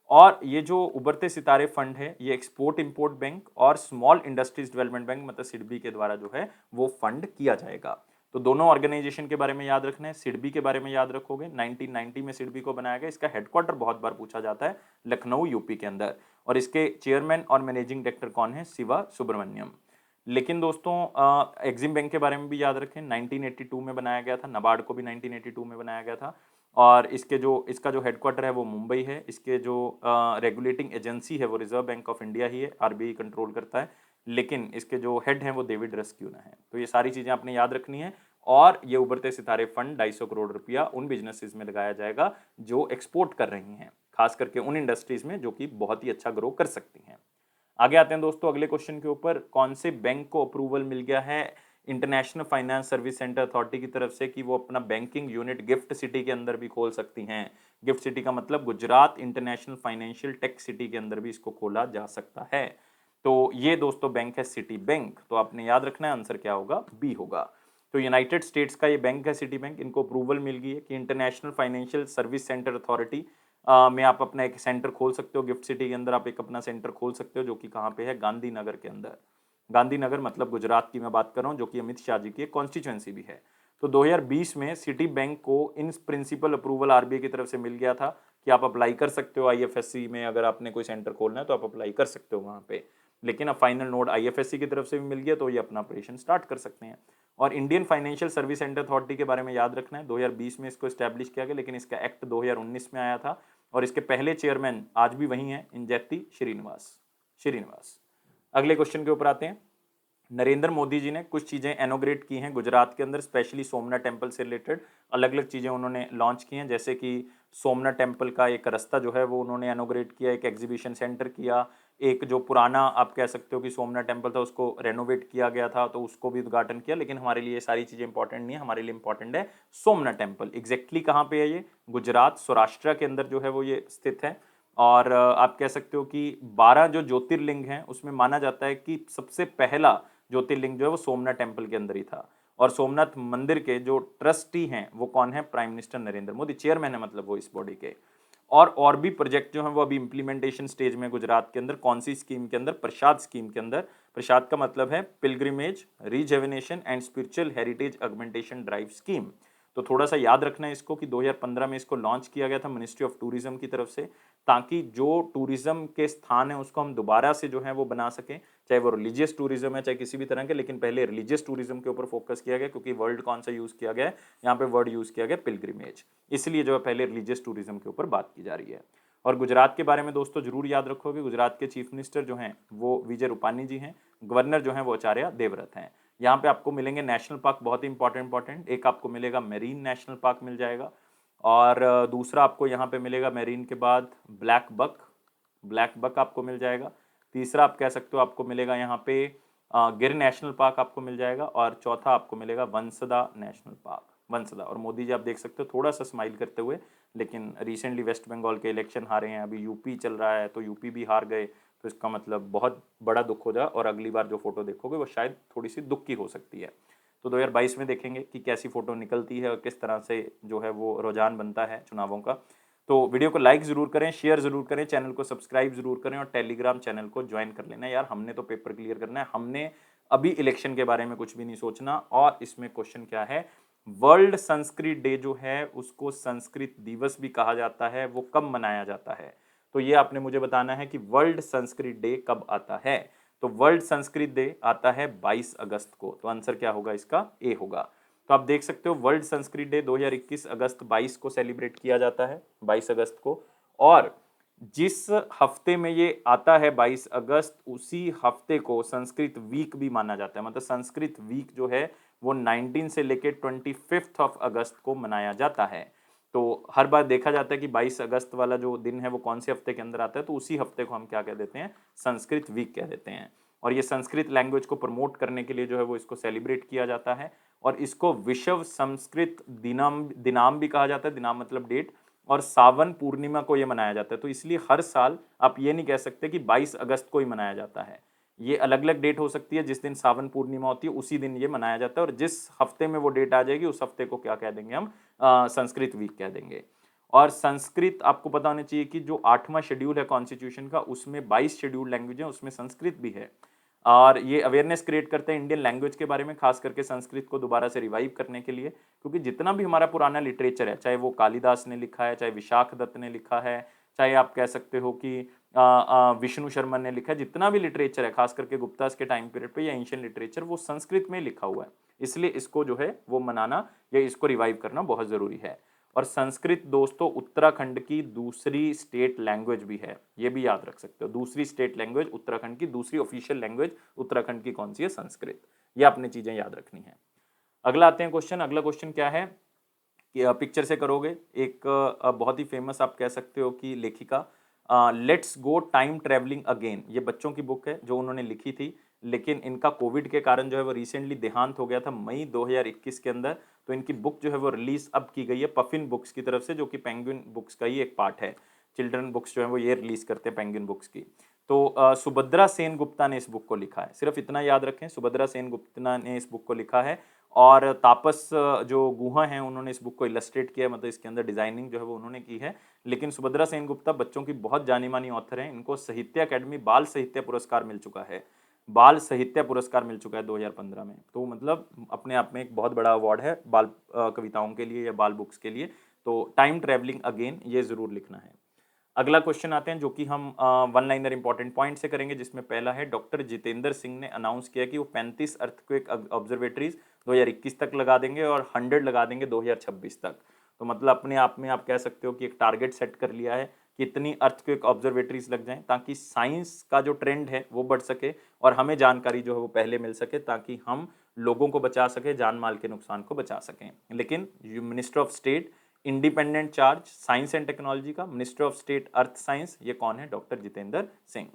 और ये जो उभरते सितारे फंड है ये एक्सपोर्ट इंपोर्ट बैंक और स्मॉल इंडस्ट्रीज डेवलपमेंट बैंक मतलब सिडबी के द्वारा जो है वो फंड किया जाएगा। तो दोनों ऑर्गेनाइजेशन के बारे में याद रखना है। सिडबी के बारे में याद रखोगे, 1990 में सिडबी को बनाया गया। इसका हेडक्वार्टर बहुत बार पूछा जाता है, लखनऊ यूपी के अंदर। और इसके चेयरमैन और मैनेजिंग डायरेक्टर कौन है, शिवा सुब्रमण्यम। लेकिन दोस्तों एग्जिम बैंक के बारे में भी याद रखें, 1982 में बनाया गया था। नबार्ड को भी 1982 में बनाया गया था। और इसका जो हेडक्वार्टर है वो मुंबई है। इसके जो रेगुलेटिंग एजेंसी है वो रिजर्व बैंक ऑफ इंडिया ही है, आरबीआई कंट्रोल करता है, लेकिन इसके जो हेड हैं वो डेविड रस्क्यूना है। तो ये सारी चीज़ें आपने याद रखनी है। और ये उभरते सितारे फंड 250 करोड़ रुपया उन बिजनेसेस में लगाया जाएगा जो एक्सपोर्ट कर रही हैं, खास करके उन इंडस्ट्रीज में जो कि बहुत ही अच्छा ग्रो कर सकती हैं। आगे आते हैं दोस्तों अगले क्वेश्चन के ऊपर, कौन से बैंक को अप्रूवल मिल गया है international finance service centre authority की तरफ से कि वो अपना बैंकिंग यूनिट गिफ्ट सिटी के अंदर भी खोल सकती हैं। गिफ्ट सिटी का मतलब Gujarat international financial tech city के अंदर भी इसको खोला जा सकता है। तो ये दोस्तों बैंक है सिटी बैंक। तो आपने याद रखना है आंसर क्या होगा, बी होगा। तो यूनाइटेड स्टेट्स का ये बैंक है सिटी बैंक, इनको अप्रूवल मिल गई है कि international financial service centre authority में आप अपना एक सेंटर खोल सकते हो। गिफ्ट सिटी के अंदर आप एक अपना सेंटर खोल सकते हो, जो कि कहाँ पे है, गांधीनगर के अंदर। गांधीनगर मतलब गुजरात की मैं बात कर रहा हूँ, जो कि अमित शाह जी की कॉन्स्टिट्यूएंसी भी है। तो 2020 में सिटी बैंक को इन प्रिंसिपल अप्रूवल आरबीआई की तरफ से मिल गया था कि आप अप्लाई कर सकते हो आईएफएससी में, अगर आपने कोई सेंटर खोलना है तो आप अप्लाई कर सकते हो वहाँ पे। लेकिन अब फाइनल नोड आईएफएससी की तरफ से भी मिल गया, तो ये अपना ऑपरेशन स्टार्ट कर सकते हैं। और Indian financial service centre authority के बारे में याद रखना है, 2020 में इसको स्टैब्लिश किया गया, लेकिन इसका एक्ट 2019 में आया था। और इसके पहले चेयरमैन आज भी वही हैं, इंजेती श्रीनिवास। अगले क्वेश्चन के ऊपर आते हैं। नरेंद्र मोदी जी ने कुछ चीज़ें इनॉग्रेट की हैं गुजरात के अंदर, स्पेशली सोमनाथ टेम्पल से रिलेटेड अलग अलग चीज़ें उन्होंने लॉन्च की हैं। जैसे कि सोमनाथ टेम्पल का एक रास्ता जो है वो उन्होंने इनॉग्रेट किया, एक एग्जीबिशन सेंटर किया, एक जो पुराना आप कह सकते हो कि सोमनाथ टेम्पल था उसको रेनोवेट किया गया था, तो उसको भी उद्घाटन किया। लेकिन हमारे लिए ये सारी चीज़ें इंपॉर्टेंट नहीं है, हमारे लिए इंपॉर्टेंट है सोमनाथ टेम्पल एग्जैक्टली कहाँ पे है ये, गुजरात सौराष्ट्र के अंदर जो है वो ये स्थित है। और आप कह सकते हो कि 12 जो ज्योतिर्लिंग हैं उसमें माना जाता है कि सबसे पहला ज्योतिर्लिंग जो है वो सोमनाथ टेम्पल के अंदर ही था। और सोमनाथ मंदिर के जो ट्रस्टी हैं वो कौन है, prime minister Narendra Modi, chairman है मतलब वो इस बॉडी के। और भी प्रोजेक्ट जो हैं वो अभी इंप्लीमेंटेशन स्टेज में गुजरात के अंदर, कौन सी स्कीम के अंदर, प्रसाद स्कीम के अंदर। प्रसाद का मतलब है Pilgrimage Rejuvenation and Spiritual Heritage Augmentation Drive scheme. तो थोड़ा सा याद रखना है इसको कि 2015 में इसको लॉन्च किया गया था मिनिस्ट्री ऑफ टूरिज्म की तरफ से, ताकि जो टूरिज्म के स्थान है उसको हम दोबारा से जो है वो बना सकें, चाहे वो रिलीजियस टूरिज्म है चाहे किसी भी तरह के। लेकिन पहले रिलीजियस टूरिज्म के ऊपर फोकस किया गया, क्योंकि वर्ल्ड कौन सा यूज किया गया है, यहाँ पे वर्ड यूज किया गया पिलग्रिमेज, इसलिए जो है पहले रिलीजियस टूरिज्म के ऊपर बात की जा रही है। और गुजरात के बारे में दोस्तों जरूर याद रखोगे, गुजरात के चीफ मिनिस्टर जो हैं वो विजय रूपानी जी हैं, गवर्नर जो हैं वो आचार्य देवव्रत हैं। यहाँ पे आपको मिलेंगे नेशनल पार्क, बहुत ही इंपॉर्टेंट, एक आपको मिलेगा मेरीन नेशनल पार्क मिल जाएगा, और दूसरा आपको यहाँ पे मिलेगा मेरीन के बाद ब्लैक बक आपको मिल जाएगा। तीसरा आप कह सकते हो आपको मिलेगा यहाँ पे गिर नेशनल पार्क आपको मिल जाएगा, और चौथा आपको मिलेगा वंसदा नेशनल पार्क, वंसदा। और मोदी जी आप देख सकते हो थोड़ा सा स्माइल करते हुए, लेकिन रिसेंटली वेस्ट बंगाल के इलेक्शन हारे हैं, अभी यूपी चल रहा है तो यूपी भी हार गए, तो इसका मतलब बहुत बड़ा दुख हो जाए, और अगली बार जो फोटो देखोगे वो शायद थोड़ी सी दुख की हो सकती है। तो 2022 में देखेंगे कि कैसी फोटो निकलती है और किस तरह से जो है वो रुझान बनता है चुनावों का। तो वीडियो को लाइक जरूर करें, शेयर जरूर करें, चैनल को सब्सक्राइब जरूर करें, और टेलीग्राम चैनल को ज्वाइन कर लेना यार। हमने तो पेपर क्लियर करना है, हमने अभी इलेक्शन के बारे में कुछ भी नहीं सोचना। और इसमें क्वेश्चन क्या है, वर्ल्ड संस्कृत डे जो है उसको संस्कृत दिवस भी कहा जाता है, वो कब मनाया जाता है? तो ये आपने मुझे बताना है कि वर्ल्ड संस्कृत डे कब आता है। तो वर्ल्ड संस्कृत डे आता है 22 अगस्त को। तो आंसर क्या होगा इसका, ए होगा। तो आप देख सकते हो वर्ल्ड संस्कृत डे 2021 अगस्त 22 को सेलिब्रेट किया जाता है, 22 अगस्त को। और जिस हफ्ते में ये आता है 22 अगस्त, उसी हफ्ते को संस्कृत वीक भी माना जाता है। मतलब संस्कृत वीक जो है वो 19 से लेके 25 ऑफ अगस्त को मनाया जाता है। तो हर बार देखा जाता है कि 22 अगस्त वाला जो दिन है वो कौन से हफ्ते के अंदर आता है, तो उसी हफ्ते को हम क्या कह देते हैं, संस्कृत वीक कह देते हैं। और ये संस्कृत लैंग्वेज को प्रमोट करने के लिए जो है वो इसको सेलिब्रेट किया जाता है। और इसको विश्व संस्कृत दिनाम भी कहा जाता है, दिनाम मतलब डेट। और सावन पूर्णिमा को ये मनाया जाता है। तो इसलिए हर साल आप ये नहीं कह सकते कि 22 अगस्त को ही मनाया जाता है, ये अलग अलग डेट हो सकती है। जिस दिन सावन पूर्णिमा होती है उसी दिन ये मनाया जाता है, और जिस हफ्ते में वो डेट आ जाएगी उस हफ्ते को क्या कह देंगे हम, संस्कृत वीक कह देंगे। और संस्कृत आपको पता होना चाहिए कि जो 8वां शेड्यूल है कॉन्स्टिट्यूशन का, उसमें 22 शेड्यूल लैंग्वेज है, उसमें संस्कृत भी है। और ये अवेयरनेस क्रिएट करते हैं इंडियन लैंग्वेज के बारे में, खास करके संस्कृत को दोबारा से रिवाइव करने के लिए। क्योंकि जितना भी हमारा पुराना लिटरेचर है, चाहे वो कालिदास ने लिखा है, चाहे विशाख दत्त ने लिखा है, चाहे आप कह सकते हो कि विष्णु शर्मा ने लिखा है, जितना भी लिटरेचर है खास करके गुप्तास के टाइम पीरियड पे या एंशियंट लिटरेचर, वो संस्कृत में लिखा हुआ है। इसलिए इसको जो है वो मनाना या इसको रिवाइव करना बहुत ज़रूरी है। और संस्कृत दोस्तों उत्तराखंड की दूसरी स्टेट लैंग्वेज भी है, ये भी याद रख सकते हो। दूसरी स्टेट लैंग्वेज उत्तराखंड की, दूसरी ऑफिशियल लैंग्वेज उत्तराखंड की कौन सी है? संस्कृत। ये आपने चीजें याद रखनी है। अगला आते हैं क्वेश्चन। अगला क्वेश्चन क्या है कि पिक्चर से करोगे। एक बहुत ही फेमस आप कह सकते हो कि लेखिका, let's go time travelling again, ये बच्चों की बुक है जो उन्होंने लिखी थी, लेकिन इनका कोविड के कारण जो है वो रिसेंटली देहांत हो गया था मई 2021 के अंदर। तो इनकी बुक जो है वो रिलीज अब की गई है पफिन बुक्स की तरफ से, जो कि पेंगुइन बुक्स का ही एक पार्ट है। चिल्ड्रन बुक्स जो है वो ये रिलीज करते हैं पेंगुइन बुक्स की। तो सुभद्रा सेन गुप्ता ने इस बुक को लिखा है, सिर्फ इतना याद रखें, सुभद्रा सेन गुप्ता ने इस बुक को लिखा है। और तापस जो गुहा हैं उन्होंने इस बुक को इलस्ट्रेट किया है, मतलब इसके अंदर डिजाइनिंग जो है वो उन्होंने की है। लेकिन सुभद्रा सेन गुप्ता बच्चों की बहुत जानी मानी ऑथर हैं, इनको साहित्य अकेडमी बाल साहित्य पुरस्कार मिल चुका है। बाल साहित्य पुरस्कार मिल चुका है 2015 में। तो मतलब अपने आप में एक बहुत बड़ा अवार्ड है बाल कविताओं के लिए या बाल बुक्स के लिए। तो टाइम ट्रेवलिंग अगेन ये जरूर लिखना है। अगला क्वेश्चन आते हैं जो कि हम वन लाइनर इंपॉर्टेंट पॉइंट से करेंगे, जिसमें पहला है डॉक्टर जितेंद्र सिंह ने अनाउंस किया कि वो 35 अर्थक्वेक ऑब्जर्वेटरीज 2021 तक लगा देंगे और 100 लगा देंगे 2026 तक। तो मतलब अपने आप में आप कह सकते हो कि एक टारगेट सेट कर लिया है कि इतनी अर्थक्वेक ऑब्जर्वेटरीज लग जाएं ताकि साइंस का जो ट्रेंड है वो बढ़ सके और हमें जानकारी जो है वो पहले मिल सके, ताकि हम लोगों को बचा सके, जान माल के नुकसान को बचा सकें। लेकिन minister of state independent charge science and technology का, minister of state earth science, ये कौन है? डॉक्टर जितेंद्र सिंह।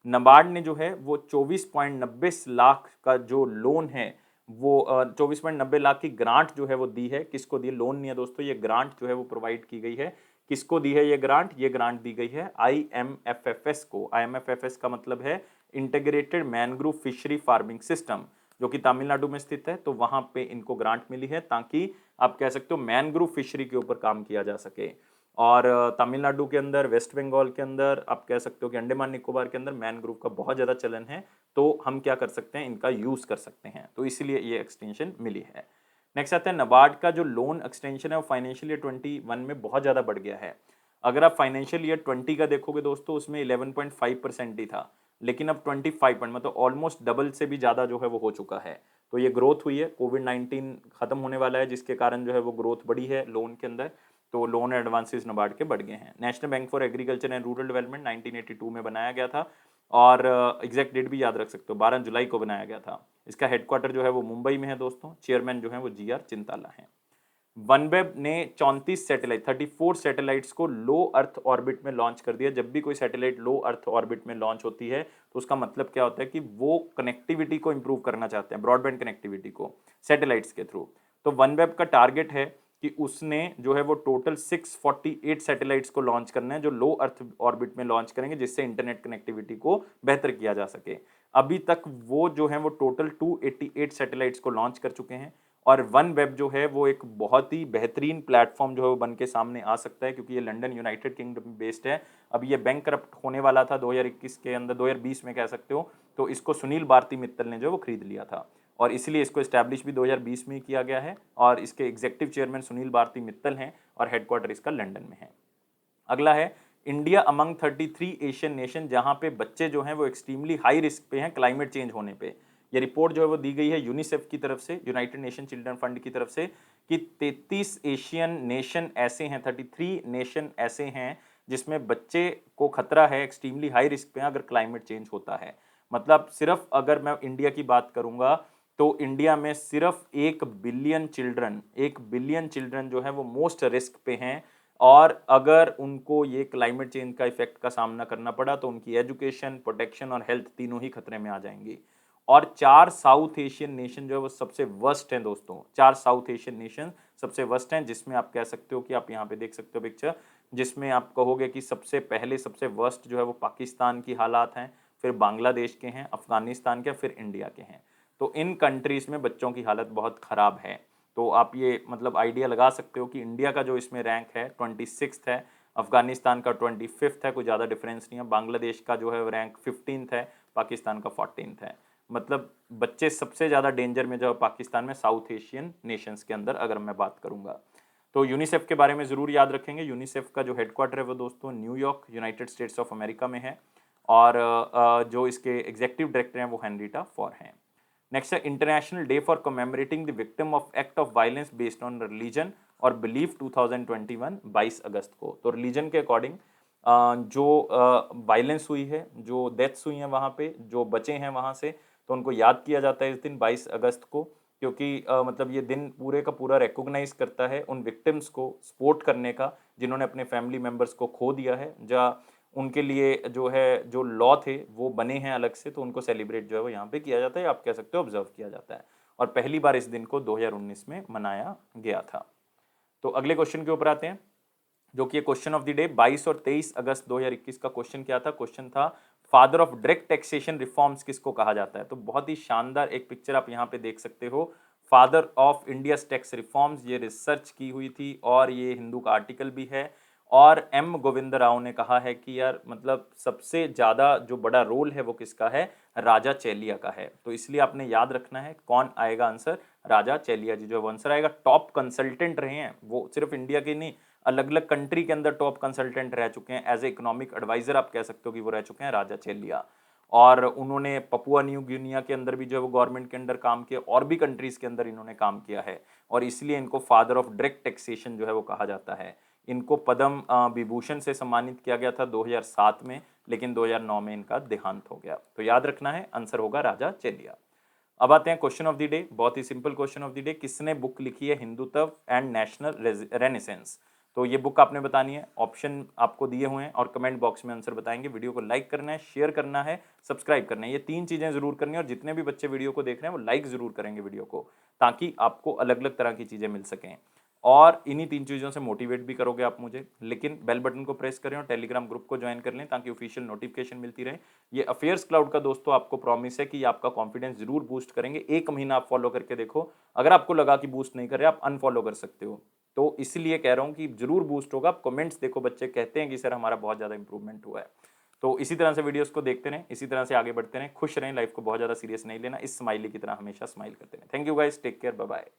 नबार्ड ने जो है वो 24.90 लाख का जो लोन है वो 24.90 लाख की ग्रांट जो है वो दी है। किसको दी है? लोन नहीं है दोस्तों, ये ग्रांट जो है वो प्रोवाइड की गई है। किसको दी है ये ग्रांट? ये ग्रांट दी गई है IMFFS को। IMFFS का मतलब है integrated mangrove fishery farming system, जो कि तमिलनाडु में स्थित है। तो वहां पे इनको ग्रांट मिली है ताकि आप कह सकते हो मैनग्रोव फिशरी के ऊपर काम किया जा सके। और तमिलनाडु के अंदर, वेस्ट बंगाल के अंदर, आप कह सकते हो कि अंडमान निकोबार के अंदर मैनग्रोव का बहुत ज़्यादा चलन है। तो हम क्या कर सकते हैं? इनका यूज़ कर सकते हैं, तो इसीलिए ये एक्सटेंशन मिली है। नेक्स्ट आता है नबार्ड का जो लोन एक्सटेंशन है वो फाइनेंशियल ईयर 21 में बहुत ज़्यादा बढ़ गया है। अगर आप फाइनेंशियल ईयर 20 का देखोगे दोस्तों, उसमें 11.5% ही था, लेकिन अब 25 मतलब ऑलमोस्ट डबल से भी ज़्यादा जो है वो हो चुका है। तो ये ग्रोथ हुई है, कोविड-19 खत्म होने वाला है जिसके कारण जो है वो ग्रोथ बढ़ी है लोन के अंदर। तो लोन एडवांसेस नबार्ड के बढ़ गए हैं। National bank for agriculture and rural development 1982 में बनाया गया था और एग्जैक्ट डेट भी याद रख सकते हो, 12 जुलाई को बनाया गया था। इसका हेडक्वार्टर जो है वो मुंबई में है दोस्तों। चेयरमैन जो है वो GR चिंताला हैं। वनवेब ने 34 सैटेलाइट 34 सैटेलाइट्स को लो अर्थ ऑर्बिट में लॉन्च कर दिया। जब भी कोई सैटेलाइट लो अर्थ ऑर्बिट में लॉन्च होती है तो उसका मतलब क्या होता है कि वो कनेक्टिविटी को इंप्रूव करना चाहते हैं, ब्रॉडबैंड कनेक्टिविटी को सैटेलाइट्स के थ्रू। तो वनवेब का टारगेट है कि उसने जो है वो टोटल 648 सैटेलाइट्स को लॉन्च करना है जो लो अर्थ ऑर्बिट में लॉन्च करेंगे, जिससे इंटरनेट कनेक्टिविटी को बेहतर किया जा सके। अभी तक वो जो है वो टोटल 288 सैटेलाइट्स को लॉन्च कर चुके हैं। और वन वेब जो है वो एक बहुत ही बेहतरीन प्लेटफॉर्म जो है वो बन के सामने आ सकता है, क्योंकि ये लंदन यूनाइटेड किंगडम बेस्ड है। अब ये बैंक करप्ट होने वाला था 2021 के अंदर, 2020 में कह सकते हो। तो इसको सुनील भारती मित्तल ने जो वो खरीद लिया था और इसलिए इसको एस्टैब्लिश भी 2020 में ही किया गया है। और इसके एग्जीक्यूटिव चेयरमैन सुनील भारती मित्तल हैं और हेडक्वार्टर इसका लंदन में है। अगला है इंडिया अमंग 33 एशियन नेशन, जहां पे बच्चे जो हैं वो एक्सट्रीमली हाई रिस्क पे हैं क्लाइमेट चेंज होने पे। ये रिपोर्ट जो है वो दी गई है यूनिसेफ की तरफ से, यूनाइटेड नेशन चिल्ड्रन फंड की तरफ से, कि 33 एशियन नेशन ऐसे हैं, 33 नेशन ऐसे हैं जिसमें बच्चे को खतरा है, एक्सट्रीमली हाई रिस्क पे अगर क्लाइमेट चेंज होता है। मतलब सिर्फ अगर मैं इंडिया की बात करूंगा तो इंडिया में सिर्फ 1 बिलियन चिल्ड्रन जो है वो मोस्ट रिस्क पे हैं। और अगर उनको ये क्लाइमेट चेंज का इफेक्ट का सामना करना पड़ा तो उनकी एजुकेशन, प्रोटेक्शन और हेल्थ तीनों ही खतरे में आ जाएंगी। और 4 साउथ एशियन नेशन जो है वो सबसे वर्स्ट हैं दोस्तों। 4 साउथ एशियन नेशन सबसे वर्स्ट हैं, जिसमें आप कह सकते हो कि आप यहाँ पे देख सकते हो पिक्चर, जिसमें आप कहोगे कि सबसे पहले सबसे वर्स्ट जो है वो पाकिस्तान की हालात हैं, फिर बांग्लादेश के हैं, अफगानिस्तान के, फिर इंडिया के हैं। तो इन कंट्रीज में बच्चों की हालत बहुत ख़राब है। तो आप ये मतलब आइडिया लगा सकते हो कि इंडिया का जो इसमें रैंक है 26 है, अफगानिस्तान का 25 है, कोई ज़्यादा डिफरेंस नहीं है, बांग्लादेश का जो है रैंक 15 है, पाकिस्तान का 14 है। मतलब बच्चे सबसे ज़्यादा डेंजर में जो है पाकिस्तान में, साउथ एशियन नेशंस के अंदर अगर मैं बात करूँगा। तो यूनिसेफ के बारे में ज़रूर याद रखेंगे। यूनिसेफ का जो हेडक्वार्टर है वो दोस्तों New York, United states of America में है। और जो इसके एग्जीक्यूटिव डायरेक्टर हैं वो हेनरीटा फॉर हैं। नेक्स्ट है international day for commemorating the victim of act of violence based on religion और बिलीफ 2021 22 अगस्त को। तो रिलीजन के अकॉर्डिंग जो वायलेंस हुई है, जो डेथ्स हुई हैं वहाँ पे, जो बचे हैं वहाँ से, तो उनको याद किया जाता है इस दिन 22 अगस्त को, क्योंकि मतलब ये दिन पूरे का पूरा रिकॉग्नाइज करता है उन विक्टिम्स को सपोर्ट करने का जिन्होंने अपने फैमिली मेम्बर्स को खो दिया है, जहाँ उनके लिए जो है जो लॉ थे वो बने हैं अलग से, तो उनको सेलिब्रेट जो है वो यहाँ पे किया जाता है, आप कह सकते हो ऑब्जर्व किया जाता है। और पहली बार इस दिन को 2019 में मनाया गया था। तो अगले क्वेश्चन के ऊपर आते हैं, जो कि क्वेश्चन ऑफ द डे 22 और 23 अगस्त 2021 का क्वेश्चन क्या था? क्वेश्चन था father of direct taxation reforms किसको कहा जाता है? तो बहुत ही शानदार एक पिक्चर आप यहाँ पे देख सकते हो, father of India tax reforms, ये रिसर्च की हुई थी और ये हिंदू का आर्टिकल भी है। और एम गोविंद राव ने कहा है कि यार मतलब सबसे ज़्यादा जो बड़ा रोल है वो किसका है? राजा चेलिया का है। तो इसलिए आपने याद रखना है कौन आएगा आंसर, राजा चेलिया जी जो आंसर आएगा। टॉप कंसल्टेंट रहे हैं वो, सिर्फ इंडिया के नहीं, अलग अलग कंट्री के अंदर टॉप कंसल्टेंट रह चुके हैं, एज ए इकोनॉमिक एडवाइजर आप कह सकते हो कि वो रह चुके हैं राजा चेलिया। और उन्होंने पपुआ न्यू गिनिया के अंदर भी जो है वो गवर्नमेंट के अंदर काम किया, और भी कंट्रीज के अंदर इन्होंने काम किया है, और इसलिए इनको फादर ऑफ डायरेक्ट टैक्सेशन जो है वो कहा जाता है। इनको पद्म विभूषण से सम्मानित किया गया था 2007 में, लेकिन 2009 में इनका देहांत हो गया। तो याद रखना है आंसर होगा राजा चेलिया। अब आते हैं क्वेश्चन ऑफ द डे, बहुत ही simple question of the day, किसने बुक लिखी है हिंदुत्व एंड नेशनल रेनेसेंस? तो ये बुक आपने बतानी है, ऑप्शन आपको दिए हुए हैं और कमेंट बॉक्स में आंसर बताएंगे। वीडियो को लाइक करना है, शेयर करना है, सब्सक्राइब करना है, ये तीन चीजें जरूर करनी है। और जितने भी बच्चे वीडियो को देख रहे हैं वो लाइक जरूर करेंगे वीडियो को, ताकि आपको अलग अलग तरह की चीजें मिल सकें। और इन्हीं तीन चीज़ों से मोटिवेट भी करोगे आप मुझे, लेकिन बेल बटन को प्रेस करें और टेलीग्राम ग्रुप को ज्वाइन कर लें ताकि ऑफिशियल नोटिफिकेशन मिलती रहे। ये अफेयर्स क्लाउड का दोस्तों आपको प्रॉमिस है कि आपका कॉन्फिडेंस जरूर बूस्ट करेंगे। एक महीना आप फॉलो करके देखो, अगर आपको लगा कि बूस्ट नहीं कर रहे आप अनफॉलो कर सकते हो। तो इसलिए कह रहा हूँ कि जरूर बूस्ट होगा। आप कमेंट्स देखो, बच्चे कहते हैं कि सर हमारा बहुत ज़्यादा इंप्रूवमेंट हुआ है। तो इसी तरह से वीडियोस को देखते रहें, इसी तरह से आगे बढ़ते रहें, खुश रहें, लाइफ को बहुत ज़्यादा सीरियस नहीं लेना, इस स्माइली की तरह हमेशा स्माइल करते रहें। Thank you guys, take care, bye bye.